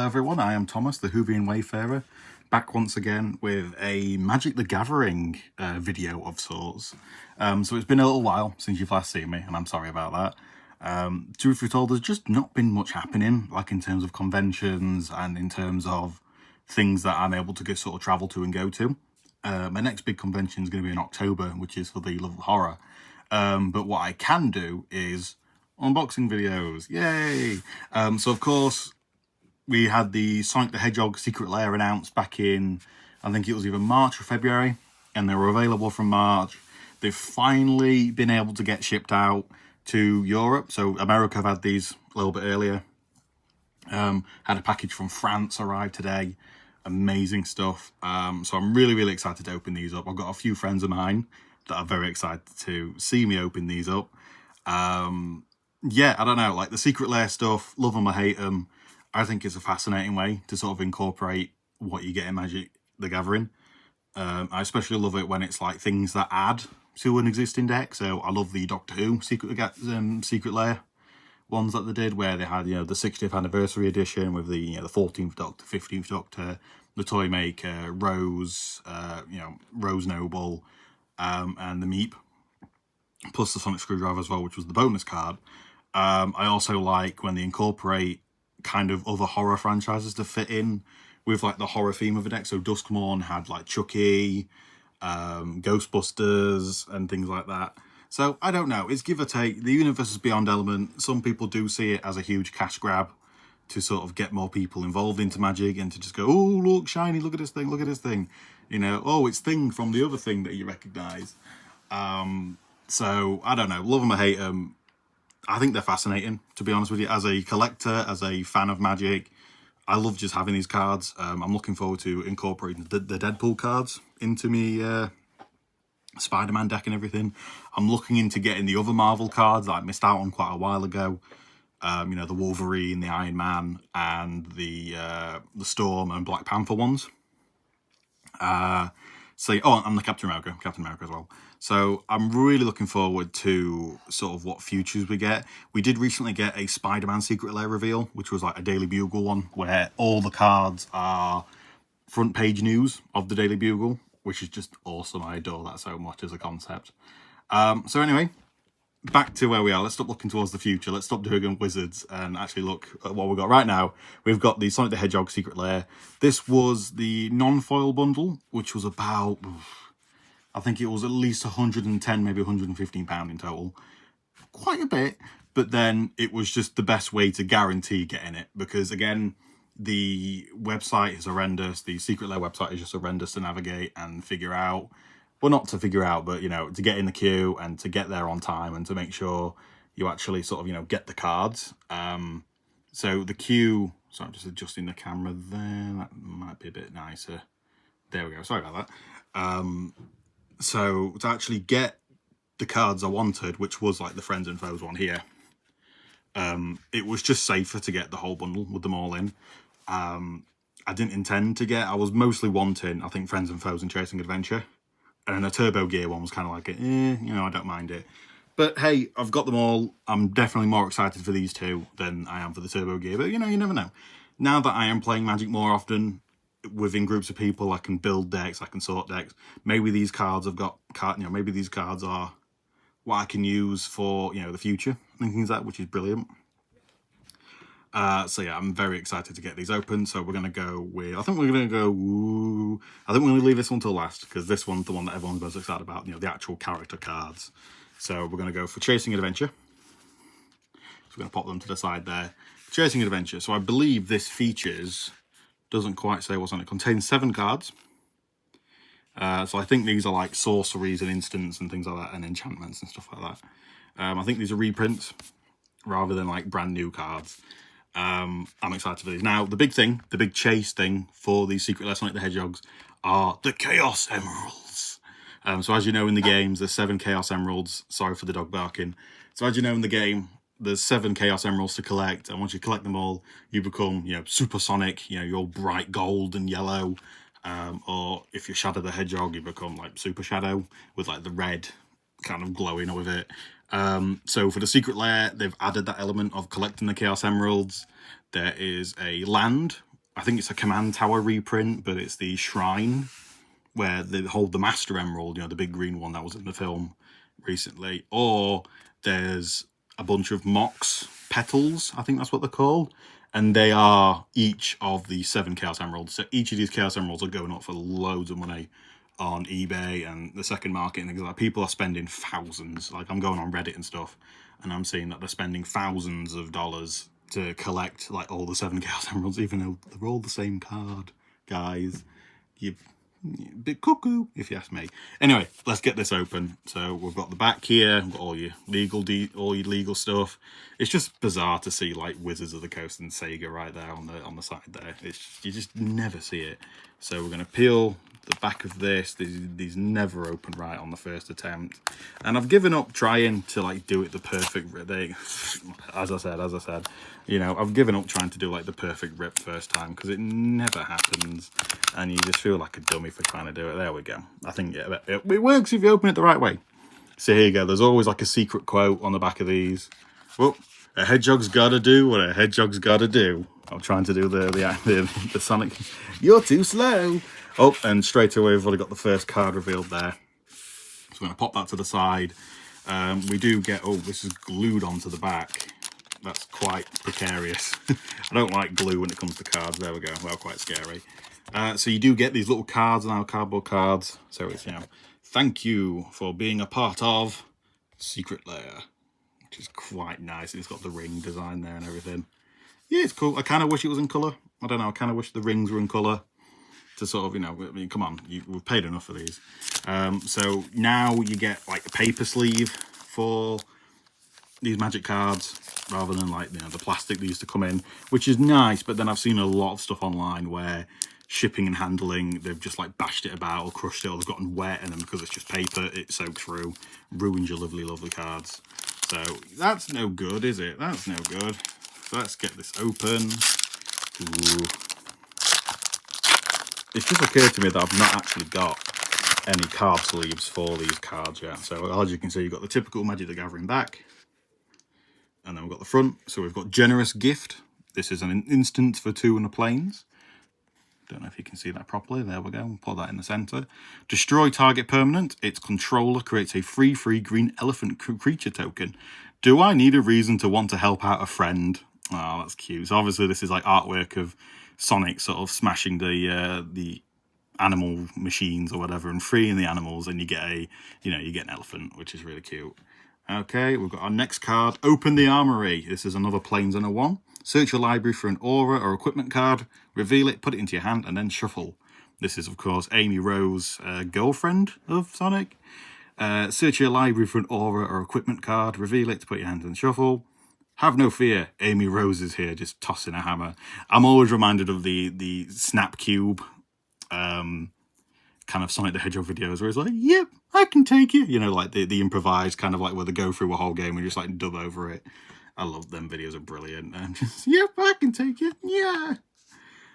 everyone, I am Thomas, the Whovian Wayfarer, back once again with a Magic the Gathering video of sorts. So it's been a little while since you've last seen me, and I'm sorry about that. Truth be told, there's just not been much happening, like in terms of conventions and in terms of things that I'm able to sort of travel to and go to. My next big convention is going to be in October, which is for the love of horror. But what I can do is unboxing videos. Yay! So of course, we had the Sonic the Hedgehog Secret Lair announced back in, I think it was either March or February, and they were available from March. They've finally been able to get shipped out to Europe. So America have had these a little bit earlier. Had a package from France arrive today. Amazing stuff. So I'm really excited to open these up. I've got a few friends of mine that are very excited to see me open these up. Yeah, I don't know, like the Secret Lair stuff, love them or hate them. I think it's a fascinating way to sort of incorporate what you get in Magic the Gathering. I especially love it when it's like things that add to an existing deck. So I love the Doctor Who Secret Lair ones that they did, where they had, the 60th anniversary edition with the 14th Doctor, 15th Doctor, the Toy Maker, Rose, Rose Noble, and the Meep, plus the Sonic Screwdriver as well, which was the bonus card. I also like when they incorporate kind of other horror franchises to fit in with like the horror theme of the deck. So Duskmourn had like Chucky, Ghostbusters, and things like that. So I don't know, it's give or take. The Universes Beyond element, some people do see it as a huge cash grab to sort of get more people involved into Magic and to just go, oh, look, shiny, look at this thing, look at this thing. Oh, it's Thing from the other thing that you recognise. So I don't know, love them or hate them. I think they're fascinating, to be honest with you. As a collector, as a fan of Magic, I love just having these cards. I'm looking forward to incorporating the Deadpool cards into me Spider-Man deck and everything. I'm looking into getting the other Marvel cards that I missed out on quite a while ago. The Wolverine, the Iron Man, and the Storm and Black Panther ones. And the Captain America as well. So I'm really looking forward to sort of what futures we get. We did recently get a Spider-Man Secret Lair reveal, which was like a Daily Bugle one, where all the cards are front page news of the Daily Bugle, which is just awesome. I adore that so much as a concept. So anyway, back to where we are. Let's stop looking towards the future. Let's stop doing wizards and actually look at what we've got right now. We've got the Sonic the Hedgehog Secret Lair. This was the non-foil bundle, which was about, I think it was at least 110, maybe 115 pound in total. Quite a bit, but then it was just the best way to guarantee getting it, because again, the website is horrendous. The Secret Lair website is just horrendous to navigate and figure out. Well, not to figure out, but, to get in the queue and to get there on time and to make sure you actually sort of, get the cards. So the queue, so I'm just adjusting the camera there. That might be a bit nicer. There we go. Sorry about that. So to actually get the cards I wanted, which was like the Friends and Foes one here, it was just safer to get the whole bundle with them all in. I didn't intend to I was mostly wanting, I think, Friends and Foes and Chasing Adventure. And a Turbo Gear one was kind of like, I don't mind it. But hey, I've got them all. I'm definitely more excited for these two than I am for the Turbo Gear. But, you never know. Now that I am playing Magic more often within groups of people, I can build decks, I can sort decks. Maybe these cards maybe these cards are what I can use for, the future and things like that, which is brilliant. So yeah, I'm very excited to get these open. So we're going to go with, I think we're going to leave this one till last, because this one's the one that everyone's most excited about, the actual character cards. So we're going to go for Chasing Adventure. So we're going to pop them to the side there. Chasing Adventure. So I believe this features, doesn't quite say what's on it, contains 7 cards. So I think these are like sorceries and instants and things like that, and enchantments and stuff like that. I think these are reprints rather than like brand new cards. I'm excited for these. Now, the big chase thing for these Secret Lair Sonic the Hedgehogs are the Chaos Emeralds. So as you know in the games, there's 7 Chaos Emeralds. Sorry for the dog barking. So as you know in the game, there's 7 Chaos Emeralds to collect, and once you collect them all, you become, Super Sonic, you're all bright gold and yellow. Or if you're Shadow the Hedgehog, you become like Super Shadow with like the red kind of glowing with it. So for the Secret Lair, they've added that element of collecting the Chaos Emeralds. There is a land I think it's a Command Tower reprint, but it's the Shrine where they hold the Master Emerald, you know, the big green one that was in the film recently. Or there's a bunch of Mox Petals, I think that's what they're called. And they are each of the 7 Chaos Emeralds. So each of these Chaos Emeralds are going up for loads of money on eBay and the second market and things like that. People are spending thousands. Like, I'm going on Reddit and stuff, and I'm seeing that they're spending thousands of dollars to collect like all the 7 Chaos Emeralds, even though they're all the same card, guys. You're a bit cuckoo, if you ask me. Anyway, let's get this open. So we've got the back here, we've got all your legal stuff. It's just bizarre to see like Wizards of the Coast and Sega right there on the side there. You just never see it. So we're going to peel the back of this. These never open right on the first attempt, and I've given up trying to like do it the perfect they as I said, you know, I've given up trying to do like the perfect rip first time, because it never happens and you just feel like a dummy for trying to do it. There we go. I think it works if you open it the right way. So here you go. There's always like a secret quote on the back of these. Well, a hedgehog's gotta do what a hedgehog's gotta do. I'm trying to do the Sonic. You're too slow. Oh, and straight away we've already got the first card revealed there. So I'm going to pop that to the side. We do get, oh, this is glued onto the back. That's quite precarious. I don't like glue when it comes to cards. There we go. Well, quite scary. So you do get these little cards now, cardboard cards. So it's, you know, thank you for being a part of Secret Lair, which is quite nice. It's got the ring design there and everything. Yeah, it's cool. I kind of wish it was in colour. I don't know. I kind of wish the rings were in colour to sort of, you know, I mean, come on, we've paid enough for these. So now you get like a paper sleeve for these Magic cards rather than like, you know, the plastic that used to come in, which is nice. But then I've seen a lot of stuff online where shipping and handling, they've just like bashed it about or crushed it, or they've gotten wet, and then because it's just paper, it soaks through, ruins your lovely, lovely cards. So that's no good, is it? That's no good. So let's get this open. Ooh. It's just occurred to me that I've not actually got any card sleeves for these cards yet. So as you can see, you've got the typical Magic the Gathering back, and then we've got the front. So we've got Generous Gift. This is an instant for 2 in the planes. Don't know if you can see that properly. There we go. We'll put that in the center. Destroy target permanent. Its controller creates a free green elephant creature token. Do I need a reason to want to help out a friend? Oh, that's cute. So obviously this is like artwork of Sonic sort of smashing the animal machines or whatever and freeing the animals, and you get an elephant, which is really cute. Okay, we've got our next card. Open the Armory. This is another Planes on a 1. Search your library for an aura or equipment card, reveal it, put it into your hand, and then shuffle. This is, of course, Amy Rose, girlfriend of Sonic. Search your library for an aura or equipment card, reveal it, put your hand and shuffle. Have no fear, Amy Rose is here, just tossing a hammer. I'm always reminded of the Snap Cube kind of Sonic the Hedgehog videos where it's like, yep, I can take you. You know, like the improvised kind of like where they go through a whole game and just like dub over it. I love them videos, are brilliant. And just, yep, I can take you, yeah.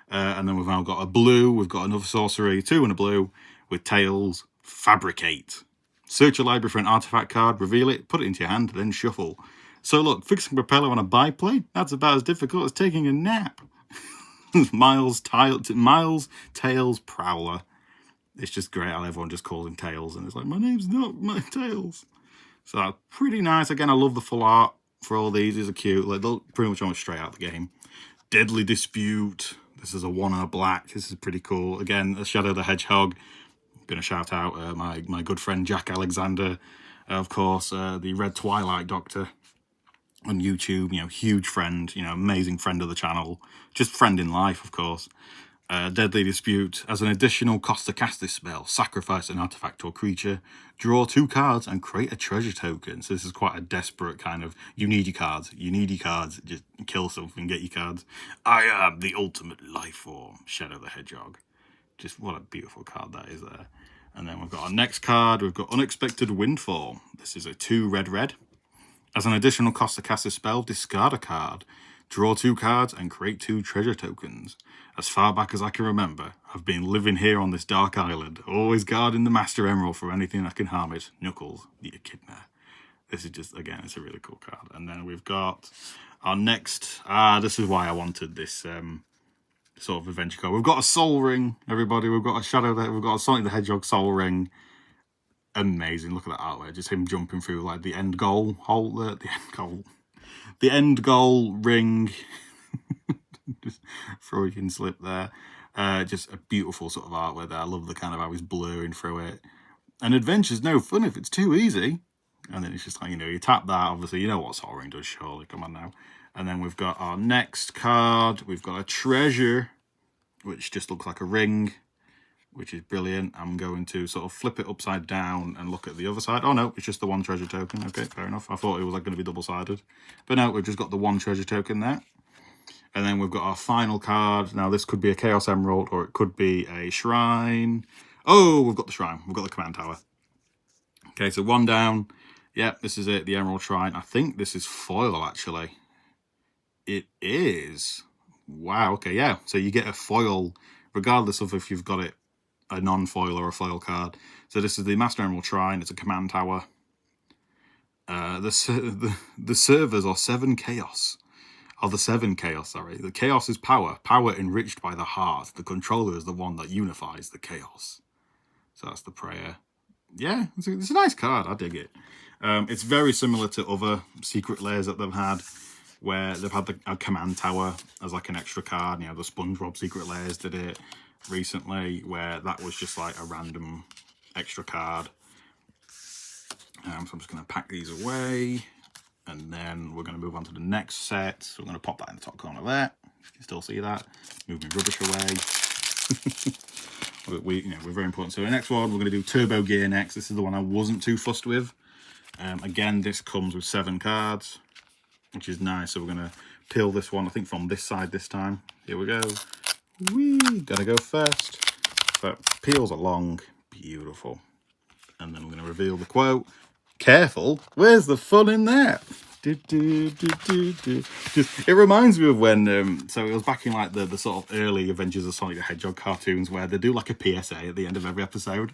And then we've now got a blue, we've got another sorcery, 2 and a blue, with Tails, Fabricate. Search your library for an artifact card, reveal it, put it into your hand, then shuffle. So look, fixing a propeller on a biplane, that's about as difficult as taking a nap. Miles, Tails, Prowler. It's just great how everyone just calls him Tails, and it's like, my name's not my Tails. So that's pretty nice. Again, I love the full art for all these. These are cute. Like, they're pretty much almost straight out of the game. Deadly Dispute. This is a 1 and a black. This is pretty cool. Again, a Shadow the Hedgehog. I'm going to shout out my good friend Jack Alexander. Of course, the Red Twilight Doctor on YouTube. You know, huge friend. You know, amazing friend of the channel. Just friend in life, of course. Deadly Dispute. As an additional cost to cast this spell, sacrifice an artifact or creature, draw 2 cards, and create a treasure token. So this is quite a desperate kind of, you need your cards, just kill something, get your cards. I am the ultimate life form, Shadow the Hedgehog. Just what a beautiful card that is there. And then we've got our next card, we've got Unexpected Windfall. This is a 2 red. As an additional cost to cast a spell, discard a card, draw 2 cards, and create 2 treasure tokens. As far back as I can remember, I've been living here on this dark island, always guarding the Master Emerald for anything that can harm it. Knuckles, the Echidna. This is just, again, it's a really cool card. And then we've got our next... this is why I wanted this sort of adventure card. We've got a Soul Ring, everybody. We've got a Shadow there. We've got a Sonic the Hedgehog Soul Ring. Amazing. Look at that artwork. Just him jumping through like the end goal hole there. The end goal ring. Just Freudian slip there. Just a beautiful sort of artwork there. I love the kind of how he's blurring through it. And adventure's no fun if it's too easy. And then it's just like, you know, you tap that, obviously, you know what Soul Ring does, surely. Come on now. And then we've got our next card. We've got a treasure, which just looks like a ring, which is brilliant. I'm going to sort of flip it upside down and look at the other side. Oh, no, it's just the one treasure token. Okay, fair enough. I thought it was like going to be double-sided. But no, we've just got the one treasure token there. And then we've got our final card. Now, this could be a Chaos Emerald, or it could be a Shrine. Oh, we've got the Shrine. We've got the Command Tower. Okay, so one down. Yep, this is it, the Emerald Shrine. I think this is foil, actually. It is. Wow, okay, yeah. So you get a foil, regardless of if you've got it a non-foil or a foil card. So this is the Master Emerald Shrine. It's a Command Tower. The servers are 7 Chaos. Or the 7 Chaos, sorry. The Chaos is power. Power enriched by the heart. The controller is the one that unifies the Chaos. So that's the prayer. Yeah, it's a nice card. I dig it. It's very similar to other Secret Lairs that they've had, where they've had a Command Tower as like an extra card. You know, the SpongeBob Secret Lairs did it recently, where that was just like a random extra card. So I'm just going to pack these away, and then we're going to move on to the next set. So we're going to pop that in the top corner there. You can still see that. Move my rubbish away. We're very important. So the next one, we're going to do Turbo Gear next. This is the one I wasn't too fussed with. Again, this comes with 7 cards, which is nice. So we're going to peel this one, I think, from this side this time. Here we go. Whee! Gotta go first. So it peels along. Beautiful. And then we're going to reveal the quote. Careful, where's the fun in that? It reminds me of when, so it was back in like the sort of early Adventures of Sonic the Hedgehog cartoons, where they do like a PSA at the end of every episode.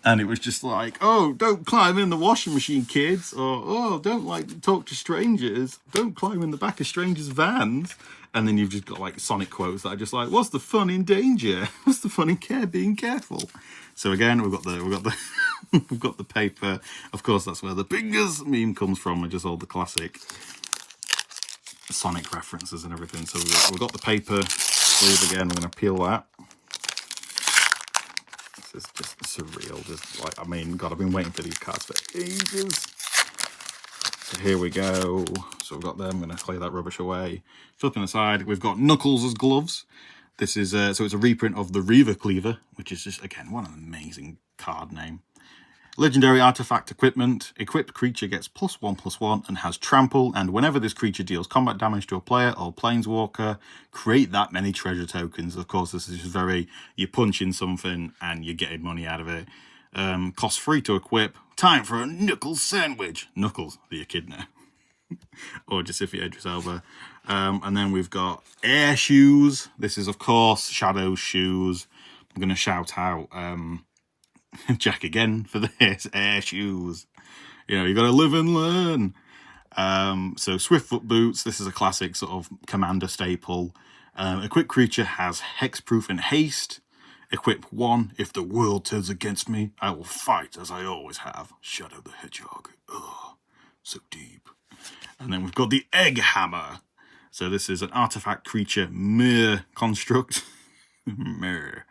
And it was just like, oh, don't climb in the washing machine, kids. Or, oh, don't like talk to strangers. Don't climb in the back of strangers' vans. And then you've just got like Sonic quotes that are just like, what's the fun in danger? What's the fun in being careful? So again, we've got the we've got the paper. Of course, that's where the fingers meme comes from, and just all the classic Sonic references and everything. So we've got the paper sleeve again. We're going to peel that. This is just surreal. Just like, I mean, God, I've been waiting for these cards for ages. So here we go. So we've got them. I'm going to clear that rubbish away. Flipping aside, we've got Knuckles as gloves. This is so it's a reprint of the Reaver Cleaver, which is just, again, what an amazing card name. Legendary artifact equipment. Equipped creature gets +1/+1 and has trample, and whenever this creature deals combat damage to a player or planeswalker, create that many treasure tokens. Of course, this is just very, you punch in something and you're getting money out of it. Cost free to equip. Time for a Knuckles sandwich. Knuckles, the echidna. Or just if you Idris Elba. And then we've got air shoes. This is, of course, Shadow's shoes. I'm going to shout out Jack again for this. Air shoes. You know, you got to live and learn. So Swiftfoot boots. This is a classic sort of commander staple. Equipped creature has hexproof and haste. Equip 1. If the world turns against me, I will fight as I always have. Shadow the Hedgehog. Ugh, so deep. And then we've got the Egg Hammer. So this is an artifact creature mirror construct. Mirror.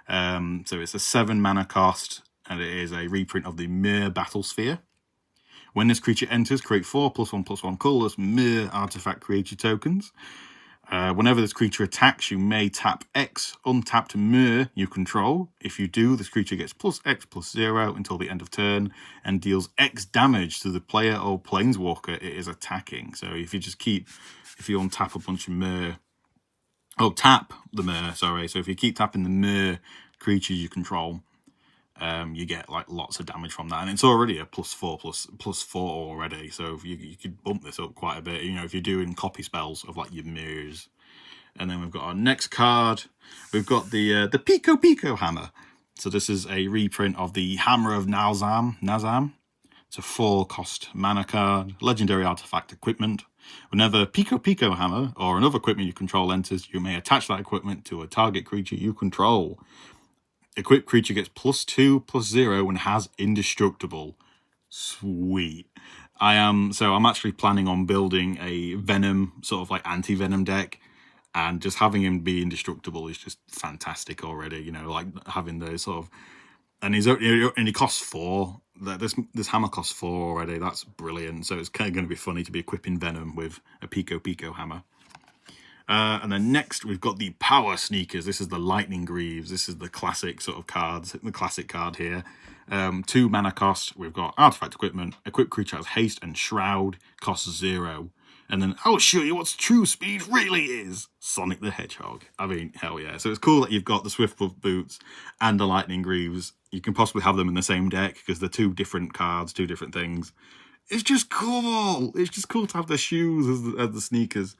So it's a 7 mana cost, and it is a reprint of the Mirror Battle Sphere. When this creature enters, create 4 +1/+1 colorless Mirror artifact creature tokens. Whenever this creature attacks, you may tap X untapped Mirror you control. If you do, this creature gets +X/+0 until the end of turn and deals X damage to the player or planeswalker it is attacking. So if you just if you untap a bunch of Mirror, tap the Mirror, sorry. So if you keep tapping the Mirror creatures you control, you get like lots of damage from that, and it's already a +4/+4 already. So if you could bump this up quite a bit, you know, if you're doing copy spells of like your mirrors. And then we've got our next card. We've got the Pico Pico hammer. So this is a reprint of the Hammer of Nazam. It's a 4-cost mana card, legendary artifact equipment. Whenever Pico Hammer or another equipment you control enters, you may attach that equipment to a target creature you control. Equipped creature gets +2/+0 and has indestructible. Sweet. I'm actually planning on building a Venom, sort of like anti-Venom deck, and just having him be indestructible is just fantastic already. You know, like having those sort of, and he costs 4. This hammer costs 4 already. That's brilliant. So it's kind of going to be funny to be equipping Venom with a Pico hammer. And then next we've got the Power Sneakers. This is the Lightning Greaves. This is the classic sort of cards, the classic card here. 2 mana cost. We've got artifact equipment. Equipped creature has haste and shroud. Costs 0. And then I'll show you what true speed really is. Sonic the Hedgehog. I mean, hell yeah. So it's cool that you've got the Swiftfoot Boots and the Lightning Greaves. You can possibly have them in the same deck because they're 2 different cards, 2 different things. It's just cool. It's just cool to have the shoes as the sneakers.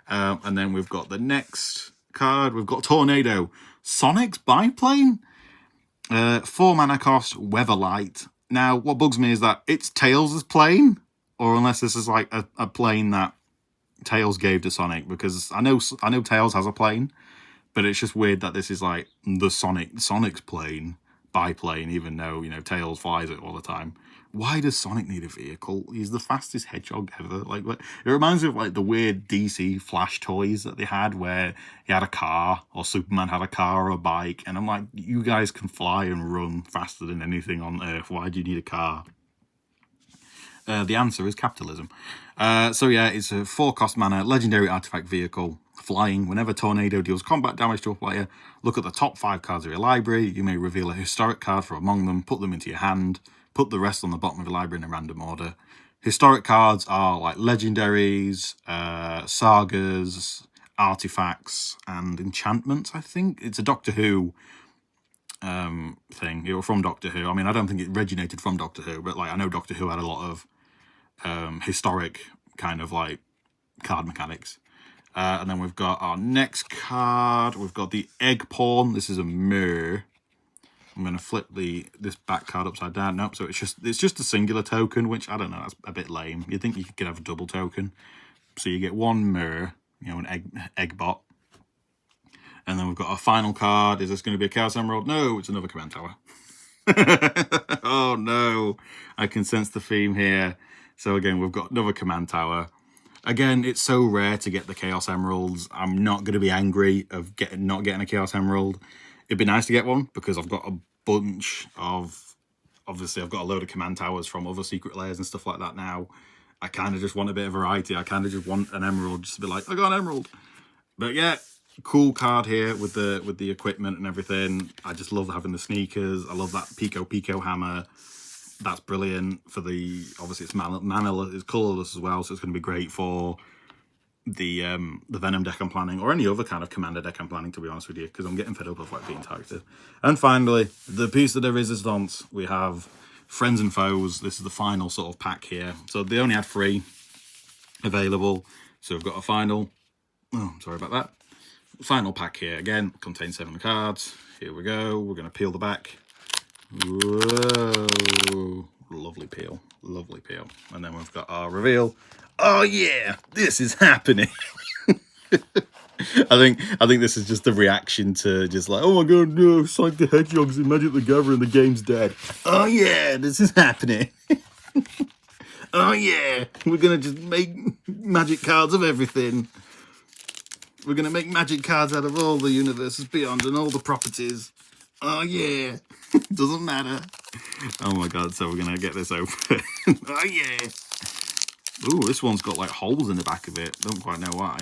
And then we've got the next card. We've got Tornado. Sonic's Biplane. 4 mana cost, Weatherlight. Now, what bugs me is that it's Tails' plane, or unless this is like a plane that Tails gave to Sonic, because I know Tails has a plane, but it's just weird that this is like the Sonic's plane, biplane, even though, you know, Tails flies it all the time. Why does Sonic need a vehicle? He's the fastest hedgehog ever. Like, it reminds me of like the weird DC Flash toys that they had, where he had a car, or Superman had a car or a bike, and I'm like, you guys can fly and run faster than anything on Earth. Why do you need a car? The answer is capitalism. So yeah, it's a 4-cost mana, legendary artifact vehicle, flying. Whenever Tornado deals combat damage to a player, look at the top 5 cards of your library. You may reveal a historic card from among them, put them into your hand, put the rest on the bottom of your library in a random order. Historic cards are like legendaries, sagas, artifacts, and enchantments, I think. It's a Doctor Who thing. It was from Doctor Who. I mean, I don't think it originated from Doctor Who, but like I know Doctor Who had a lot of historic kind of like card mechanics. And then we've got our next card. We've got the Egg Pawn. This is a mirror. I'm going to flip this back card upside down. Nope, so it's just a singular token, which I don't know, that's a bit lame. You'd think you could have a double token. So you get 1 mirror, you know, an egg bot. And then we've got our final card. Is this going to be a Chaos Emerald? No, it's another command tower. Oh no, I can sense the theme here. So again, we've got another command tower. Again, it's so rare to get the Chaos Emeralds. I'm not going to be angry of not getting a Chaos Emerald. It'd be nice to get one because I've got a bunch of... Obviously, I've got a load of command towers from other Secret Lairs and stuff like that now. I kind of just want a bit of variety. I kind of just want an Emerald just to be like, I got an Emerald. But yeah, cool card here with the equipment and everything. I just love having the sneakers. I love that Pico hammer. That's brilliant for the... Obviously, it's manaless, it's colourless as well, so it's going to be great for the Venom deck I'm planning, or any other kind of commander deck I'm planning, to be honest with you, because I'm getting fed up of like being targeted. And finally, the piece of the resistance, we have Friends and Foes. This is the final sort of pack here. So they only had 3 available, so we've got a final... Oh, sorry about that. Final pack here, again, contains 7 cards. Here we go. We're going to peel the back. Whoa, lovely peel, lovely peel. And then we've got our reveal. Oh yeah, this is happening. I think this is just a reaction to just like, oh my god, no, Sonic the Hedgehog's in Magic the Gathering, the game's dead. Oh yeah, this is happening. Oh yeah, we're gonna just make magic cards of everything. We're gonna make magic cards out of all the universes beyond and all the properties. Oh yeah. Doesn't matter. Oh my god, so we're gonna get this open. Oh yeah. Ooh, this one's got like holes in the back of it. Don't quite know why.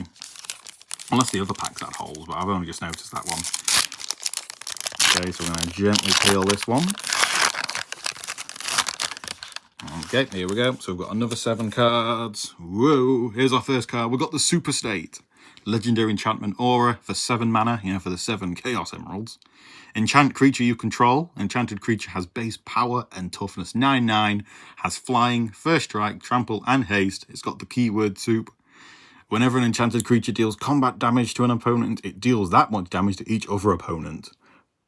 Unless the other packs had holes, but I've only just noticed that one. Okay, so we're gonna gently peel this one. Okay, here we go. So we've got another 7 cards. Whoa, here's our first card. We've got the Super State. Legendary enchantment aura for 7 mana, for the 7 Chaos Emeralds. Enchant creature you control. Enchanted creature has base power and toughness 9/9, has flying, first strike, trample, and haste. It's got the keyword soup. Whenever an enchanted creature deals combat damage to an opponent, it deals that much damage to each other opponent.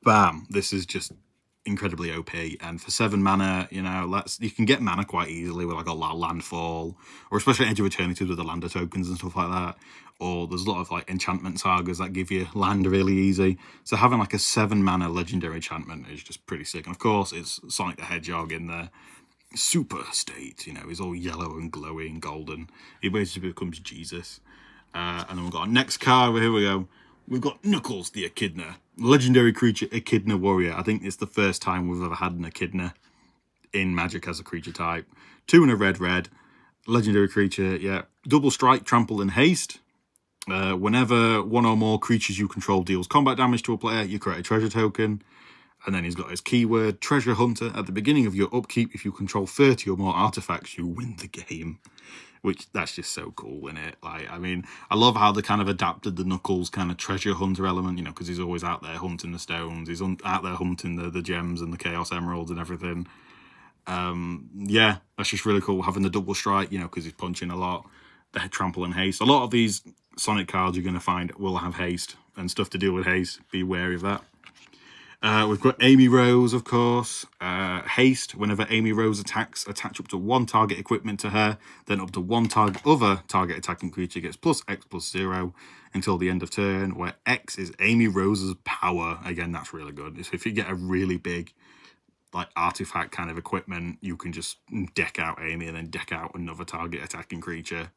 Bam. This is just incredibly OP. And for 7 mana, you know, you can get mana quite easily with like a lot of landfall, or especially Edge of Eternity with the lander tokens and stuff like that. Or there's a lot of like enchantment sagas that give you land really easy. So having like a 7 mana legendary enchantment is just pretty sick. And of course, it's Sonic the Hedgehog in the super state. You know, he's all yellow and glowy and golden. He basically becomes Jesus. And then we've got our next card. Here we go. We've got Knuckles the Echidna. Legendary creature, Echidna Warrior. I think it's the first time we've ever had an Echidna in Magic as a creature type. 2 and a red. Legendary creature, yeah. Double strike, trample, and haste. Whenever one or more creatures you control deals combat damage to a player, you create a treasure token. And then he's got his keyword, Treasure Hunter. At the beginning of your upkeep, if you control 30 or more artifacts, you win the game. Which, that's just so cool, isn't it? Like, I mean, I love how they kind of adapted the Knuckles kind of treasure hunter element, you know, because he's always out there hunting the stones. He's out there hunting the gems and the Chaos Emeralds and everything. Yeah, that's just really cool, having the double strike, you know, because he's punching a lot. The trample and haste. A lot of these Sonic cards you're going to find will have haste and stuff to deal with haste. Be wary of that. We've got Amy Rose, of course. Haste, whenever Amy Rose attacks, attach up to 1 target equipment to her, then up to 1 other target attacking creature gets +X+0 until the end of turn, where X is Amy Rose's power. Again, that's really good. So if you get a really big like artifact kind of equipment, you can just deck out Amy and then deck out another target attacking creature.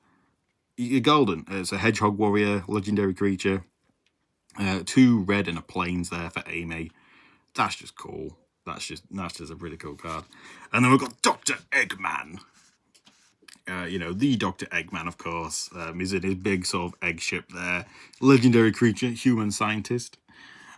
You're golden. It's a Hedgehog Warrior, legendary creature. 2 red and a plains there for Amy. That's just cool. That's just a really cool card. And then we've got Dr. Eggman. You know, the Dr. Eggman, of course. He's in his big sort of egg ship there. Legendary creature, human scientist.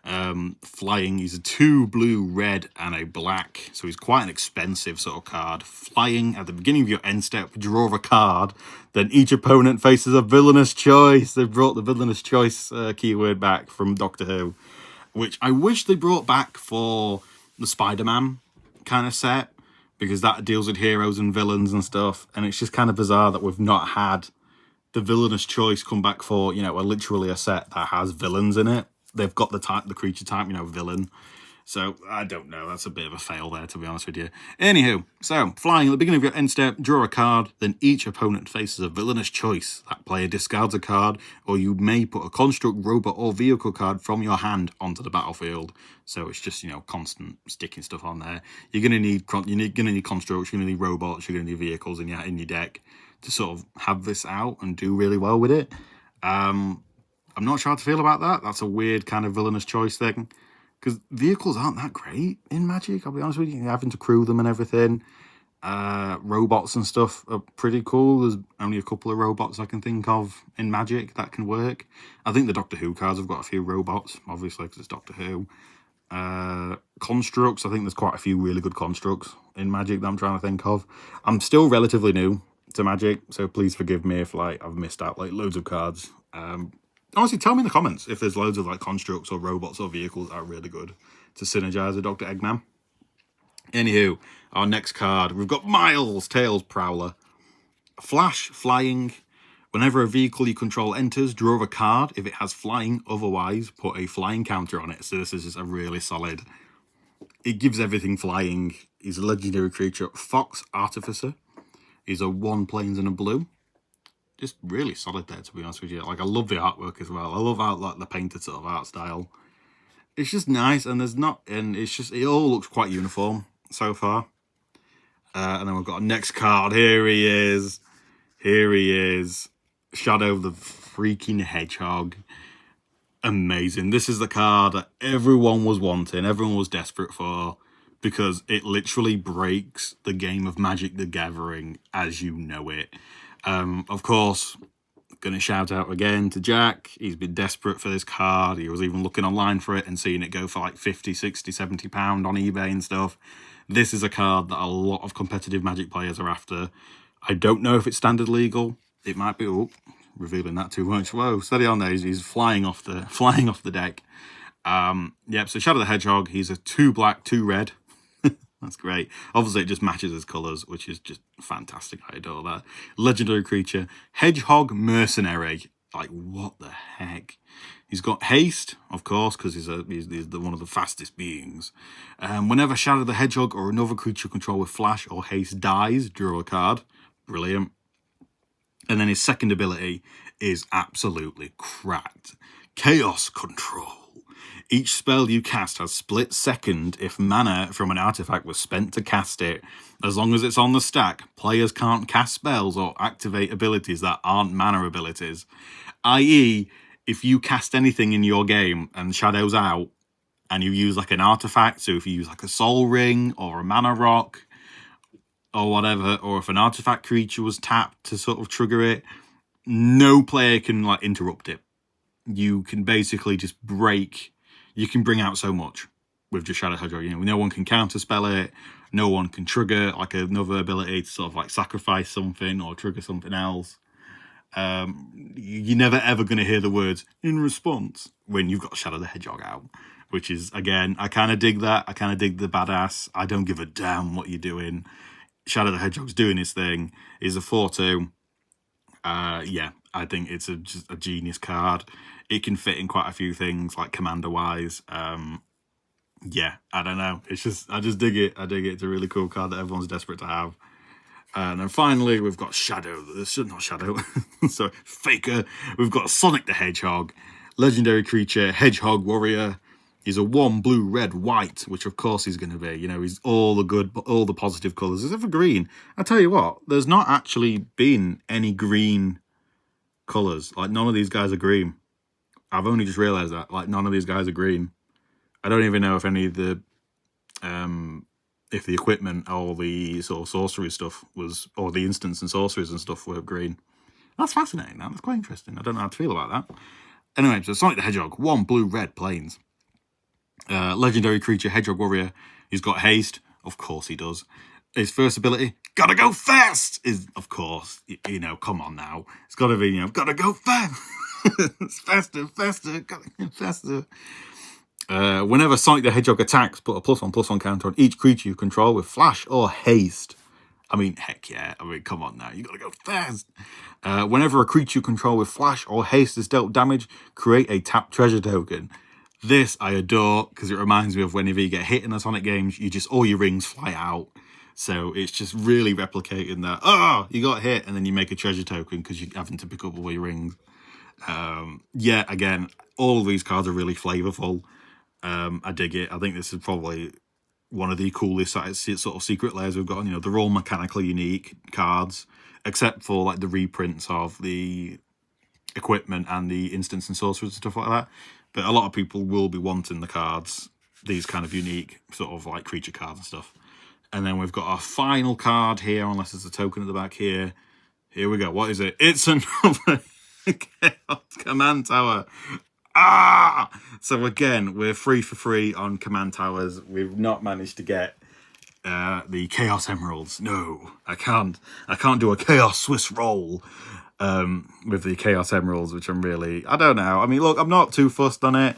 Flying, he's a 2 blue, red, and a black. So he's quite an expensive sort of card. Flying, at the beginning of your end step, draw a card. Then each opponent faces a villainous choice. They've brought the villainous choice keyword back from Doctor Who, which I wish they brought back for the Spider-Man kind of set, because that deals with heroes and villains and stuff. And it's just kind of bizarre that we've not had the villainous choice come back for, you know, literally a set that has villains in it. They've got the creature type, you know, villain. So, I don't know. That's a bit of a fail there, to be honest with you. Anywho, so, flying at the beginning of your end step, draw a card, then each opponent faces a villainous choice. That player discards a card, or you may put a construct, robot, or vehicle card from your hand onto the battlefield. So, it's just, you know, constant sticking stuff on there. You're going to need constructs, you're going to need robots, you're going to need vehicles in your deck to sort of have this out and do really well with it. I'm not sure how to feel about that. That's a weird kind of villainous choice thing. Because vehicles aren't that great in Magic, I'll be honest with you. You're having to crew them and everything. Robots and stuff are pretty cool. There's only a couple of robots I can think of in Magic that can work. I think the Doctor Who cards have got a few robots, obviously, because it's Doctor Who. Constructs, I think there's quite a few really good constructs in Magic that I'm trying to think of. I'm still relatively new to Magic, so please forgive me if like I've missed out like loads of cards. Honestly, tell me in the comments if there's loads of like constructs or robots or vehicles that are really good to synergize with Dr. Eggman. Anywho, our next card, we've got Miles, Tails Prowler. Flash, flying. Whenever a vehicle you control enters, draw a card. If it has flying, otherwise, put a flying counter on it. So this is just a really solid. It gives everything flying. He's a legendary creature. Fox Artificer. He's a 1 plains and a blue. Just really solid there, to be honest with you. Like, I love the artwork as well. I love how like the painted sort of art style. It's just nice, and it's just, it all looks quite uniform so far. And then we've got our next card. Here he is. Shadow the freaking Hedgehog. Amazing. This is the card that everyone was wanting, everyone was desperate for, because it literally breaks the game of Magic the Gathering as you know it. Of course, going to shout out again to Jack. He's been desperate for this card. He was even looking online for it and seeing it go for like 50, 60, 70 pound on eBay and stuff. This is a card that a lot of competitive Magic players are after. I don't know if it's standard legal. It might be. Oh, revealing that too much. Whoa, steady on there. He's flying off the deck. Yep. So Shadow the Hedgehog. He's a 2 black, 2 red. That's great. Obviously, it just matches his colours, which is just fantastic. I adore that. Legendary creature. Hedgehog Mercenary. Like, what the heck? He's got haste, of course, because he's one of the fastest beings. Whenever Shadow the Hedgehog or another creature you control with flash or haste dies, draw a card. Brilliant. And then his second ability is absolutely cracked. Chaos Control. Each spell you cast has split second if mana from an artifact was spent to cast it. As long as it's on the stack, players can't cast spells or activate abilities that aren't mana abilities. I.e., if you cast anything in your game and Shadow's out, and you use like an artifact, so if you use like a Soul Ring or a Mana Rock or whatever, or if an artifact creature was tapped to sort of trigger it, no player can like interrupt it. You can basically just break. You can bring out so much with just Shadow Hedgehog. You know, no one can counterspell it. No one can trigger like another ability to sort of like sacrifice something or trigger something else. You're never ever going to hear the words in response when you've got Shadow the Hedgehog out, which is, again, I kind of dig that. I kind of dig the badass. I don't give a damn what you're doing. Shadow the Hedgehog's doing his thing. He's a 4/2. Yeah, I think it's just a genius card. It can fit in quite a few things, like commander-wise. Yeah, I don't know. It's just, I just dig it. I dig it. It's a really cool card that everyone's desperate to have. And then finally, we've got Shadow. Not Shadow. Sorry, Faker. We've got Sonic the Hedgehog. Legendary creature, Hedgehog Warrior. He's a 1 blue, red, white, which of course he's going to be. You know, he's all the positive colours. Except for green. I tell you what, there's not actually been any green colours. Like, none of these guys are green. I've only just realised that. Like, none of these guys are green. I don't even know if any of the if the equipment or the sort of sorcery stuff was, or the instants and sorceries and stuff were green. That's fascinating. That's quite interesting. I don't know how to feel about that. Anyway, so Sonic the Hedgehog, 1 blue, red, plains. Legendary creature, Hedgehog Warrior. He's got haste. Of course he does. His first ability, gotta go fast, is, of course, you know, come on now. It's gotta be, you know, gotta go fast. It's faster, gotta go faster. Whenever Sonic the Hedgehog attacks, put a +1/+1 counter on each creature you control with flash or haste. I mean, heck yeah. I mean, come on now. You gotta go fast. Whenever a creature you control with flash or haste is dealt damage, create a tapped treasure token. This I adore because it reminds me of whenever you get hit in the Sonic games, you just, all your rings fly out. So it's just really replicating that. Oh, you got hit, and then you make a treasure token because you're having to pick up all your rings. Yeah, again, all of these cards are really flavorful. I dig it. I think this is probably one of the coolest sort of secret layers we've got. You know, they're all mechanically unique cards, except for like the reprints of the equipment and the instants and sorcerers and stuff like that. But a lot of people will be wanting the cards, these kind of unique sort of like creature cards and stuff. And then we've got our final card here, unless there's a token at the back here. Here we go. What is it? It's another Chaos Command Tower. Ah! So again, we're 3 for 3 on Command Towers. We've not managed to get the Chaos Emeralds. No, I can't do a Chaos Swiss roll with the Chaos Emeralds, which I'm really, I don't know. I mean, look, I'm not too fussed on it.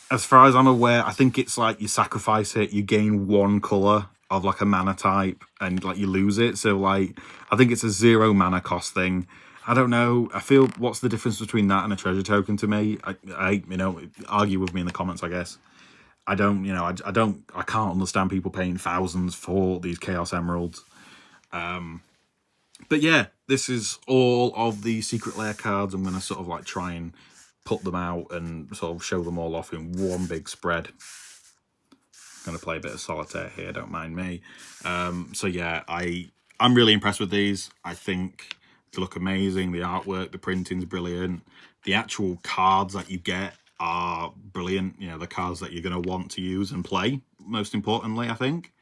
As far as I'm aware, I think it's like you sacrifice it, you gain 1 colour of like a mana type, and like you lose it. So like, I think it's a 0 mana cost thing. I don't know. I feel, what's the difference between that and a treasure token to me? I you know, argue with me in the comments, I guess. I don't, you know, I can't understand people paying thousands for these Chaos Emeralds. But yeah, this is all of the Secret Lair cards. I'm going to sort of like try and put them out and sort of show them all off in one big spread. I'm going to play a bit of solitaire here, don't mind me. So yeah, I'm really impressed with these. I think they look amazing. The artwork, the printing's brilliant. The actual cards that you get are brilliant. You know, the cards that you're going to want to use and play, most importantly, I think.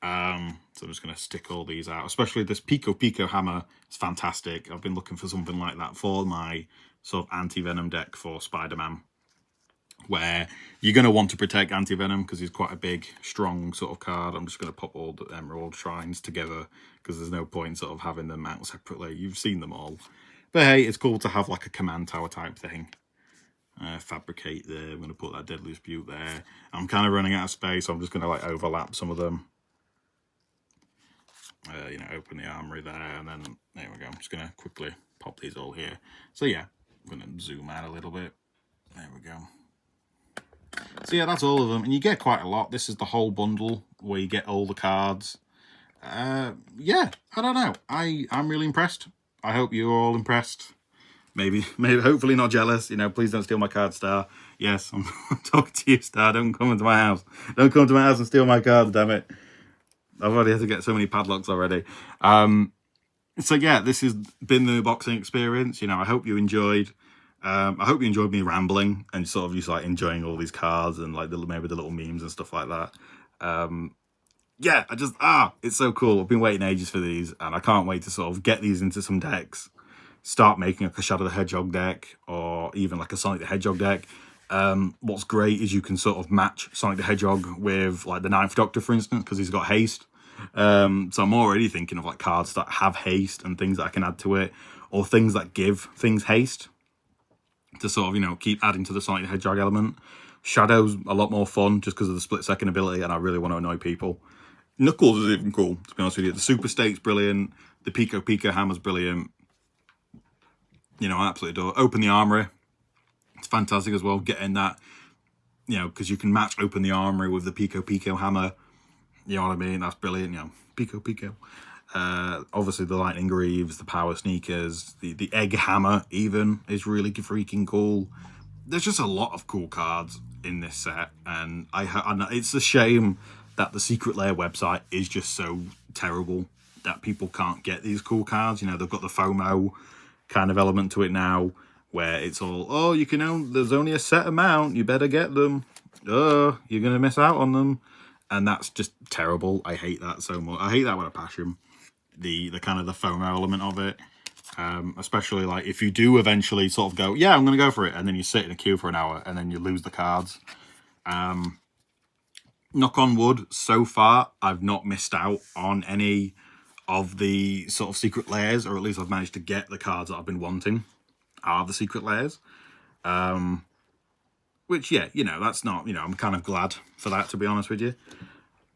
So I'm just going to stick all these out, especially this Pico Hammer. It's fantastic. I've been looking for something like that for my sort of anti-venom deck for Spider-Man, where you're going to want to protect anti-venom because he's quite a big, strong sort of card. I'm just going to pop all the Emerald Shrines together because there's no point sort of having them out separately. You've seen them all. But hey, it's cool to have like a command tower type thing. Fabricate there. I'm going to put that Deadly Dispute there. I'm kind of running out of space, so I'm just going to like overlap some of them. You know, open the armory there, and then there we go. I'm just going to quickly pop these all here. So yeah, I'm going to zoom out a little bit. There we go. So yeah, that's all of them, and you get quite a lot. This is the whole bundle where you get all the cards. Yeah, I don't know. I'm really impressed. I hope you're all impressed. Maybe, hopefully not jealous. You know, please don't steal my card, Star. Yes, I'm talking to you, Star. Don't come into my house. Don't come to my house and steal my cards, damn it. I've already had to get so many padlocks already. So yeah, this has been the unboxing experience. You know, I hope you enjoyed. I hope you enjoyed me rambling and sort of just like enjoying all these cards and like maybe the little memes and stuff like that. Yeah, it's so cool. I've been waiting ages for these, and I can't wait to sort of get these into some decks. Start making like a Shadow the Hedgehog deck, or even like a Sonic the Hedgehog deck. What's great is you can sort of match Sonic the Hedgehog with like the Ninth Doctor, for instance, because he's got haste. So I'm already thinking of like cards that have haste and things that I can add to it, or things that give things haste to sort of, you know, keep adding to the Sonic the Hedgehog element. Shadow's a lot more fun just because of the split second ability, and I really want to annoy people. Knuckles is even cool, to be honest with you. The Super State's brilliant. The Pico Pico Hammer's brilliant. You know, I absolutely adore. Open the Armory. It's fantastic as well, getting that, you know, because you can match Open the Armory with the Pico Pico Hammer. You know what I mean? That's brilliant, you know. Pico Pico. Obviously the Lightning Greaves, the Power Sneakers, the Egg Hammer even is really freaking cool. There's just a lot of cool cards in this set, and it's a shame that the Secret Lair website is just so terrible that people can't get these cool cards. You know, they've got the FOMO kind of element to it now, where it's all, oh, you can own, there's only a set amount, you better get them. Oh, you're gonna miss out on them. And that's just terrible. I hate that so much. I hate that with a passion. The kind of the FOMO element of it. Especially like if you do eventually sort of go, yeah, I'm going to go for it. And then you sit in a queue for an hour and then you lose the cards. Knock on wood, so far, I've not missed out on any of the sort of secret lairs, or at least I've managed to get the cards that I've been wanting out of the secret lairs. Which, yeah, you know, that's not, you know, I'm kind of glad for that, to be honest with you.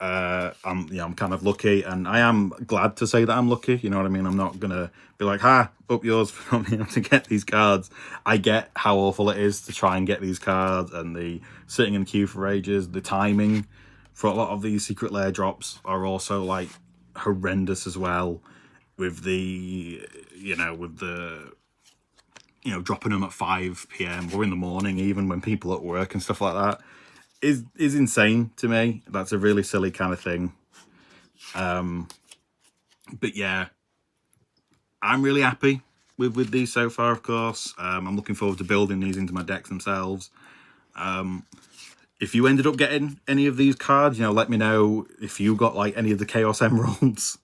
I'm kind of lucky, and I am glad to say that I'm lucky. You know what I mean? I'm not gonna be like, up yours for not being able to get these cards. I get how awful it is to try and get these cards, and the sitting in the queue for ages. The timing for a lot of these Secret Lair drops are also like horrendous as well. With the, dropping them at 5 p.m. or in the morning, even when people at work and stuff like that. Is insane to me. That's a really silly kind of thing. But yeah, I'm really happy with these so far, of course. I'm looking forward to building these into my decks themselves. If you ended up getting any of these cards, you know, let me know if you got like any of the Chaos Emeralds.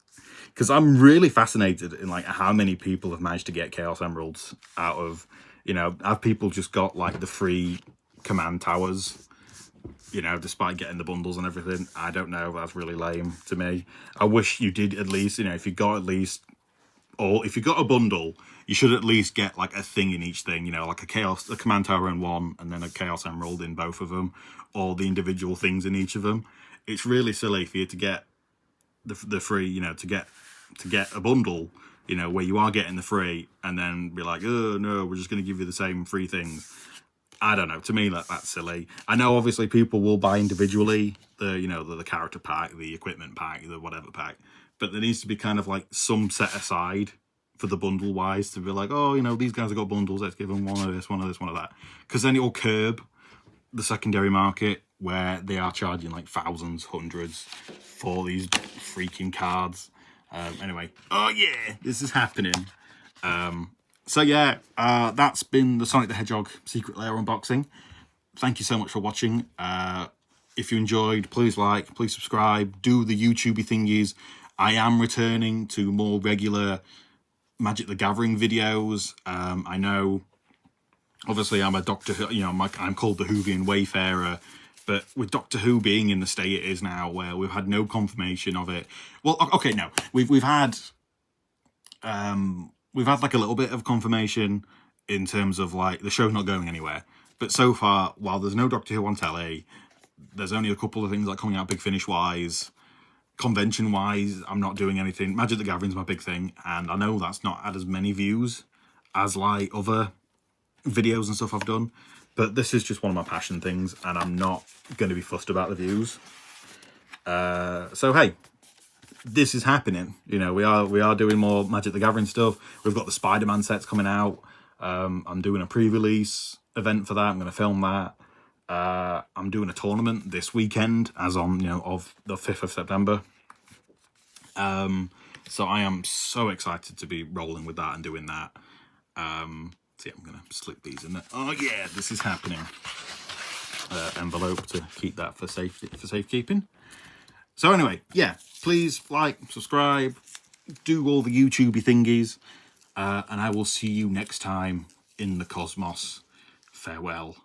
Because I'm really fascinated in like how many people have managed to get Chaos Emeralds out of, you know, have people just got like the free command towers, you know, despite getting the bundles and everything. I don't know. That's really lame to me. I wish you did at least, you know, if you got at least, or if you got a bundle, you should at least get like a thing in each thing, you know, like a command tower in one, and then a Chaos Emerald in both of them, or the individual things in each of them. It's really silly for you to get the free, you know, to get a bundle, you know, where you are getting the free, and then be like, oh no, we're just going to give you the same free things. I don't know. To me, that's silly. I know obviously people will buy individually the character pack, the equipment pack, the whatever pack, but there needs to be kind of like some set aside for the bundle wise to be like, oh, you know, these guys have got bundles, let's give them one of this, one of this, one of that. Because then it will curb the secondary market where they are charging like thousands, hundreds for these freaking cards. Anyway, oh yeah, this is happening. So yeah, that's been the Sonic the Hedgehog Secret Lair unboxing. Thank you so much for watching. If you enjoyed, please like, please subscribe, do the YouTubey thingies. I am returning to more regular Magic the Gathering videos. I know, obviously, I'm a Doctor Who, you know, I'm called the Whovian Wayfarer, but with Doctor Who being in the state it is now, where we've had no confirmation of it. Well, okay, no, we've had like a little bit of confirmation in terms of like the show's not going anywhere. But so far, while there's no Doctor Who on telly, there's only a couple of things like coming out Big Finish wise. Convention wise, I'm not doing anything. Magic the Gathering's my big thing, and I know that's not had as many views as like other videos and stuff I've done, but this is just one of my passion things, and I'm not going to be fussed about the views. So hey, this is happening. You know, we are doing more Magic the Gathering stuff. We've got the Spider-Man sets coming out. I'm doing a pre-release event for that. I'm going to film that. I'm doing a tournament this weekend, as on, you know, of the 5th of September. So I am so excited to be rolling with that and doing that. So yeah, I'm going to slip these in there. Oh yeah, this is happening. Envelope to keep that for safekeeping. So anyway, yeah, please like, subscribe, do all the YouTubey thingies, and I will see you next time in the cosmos. Farewell.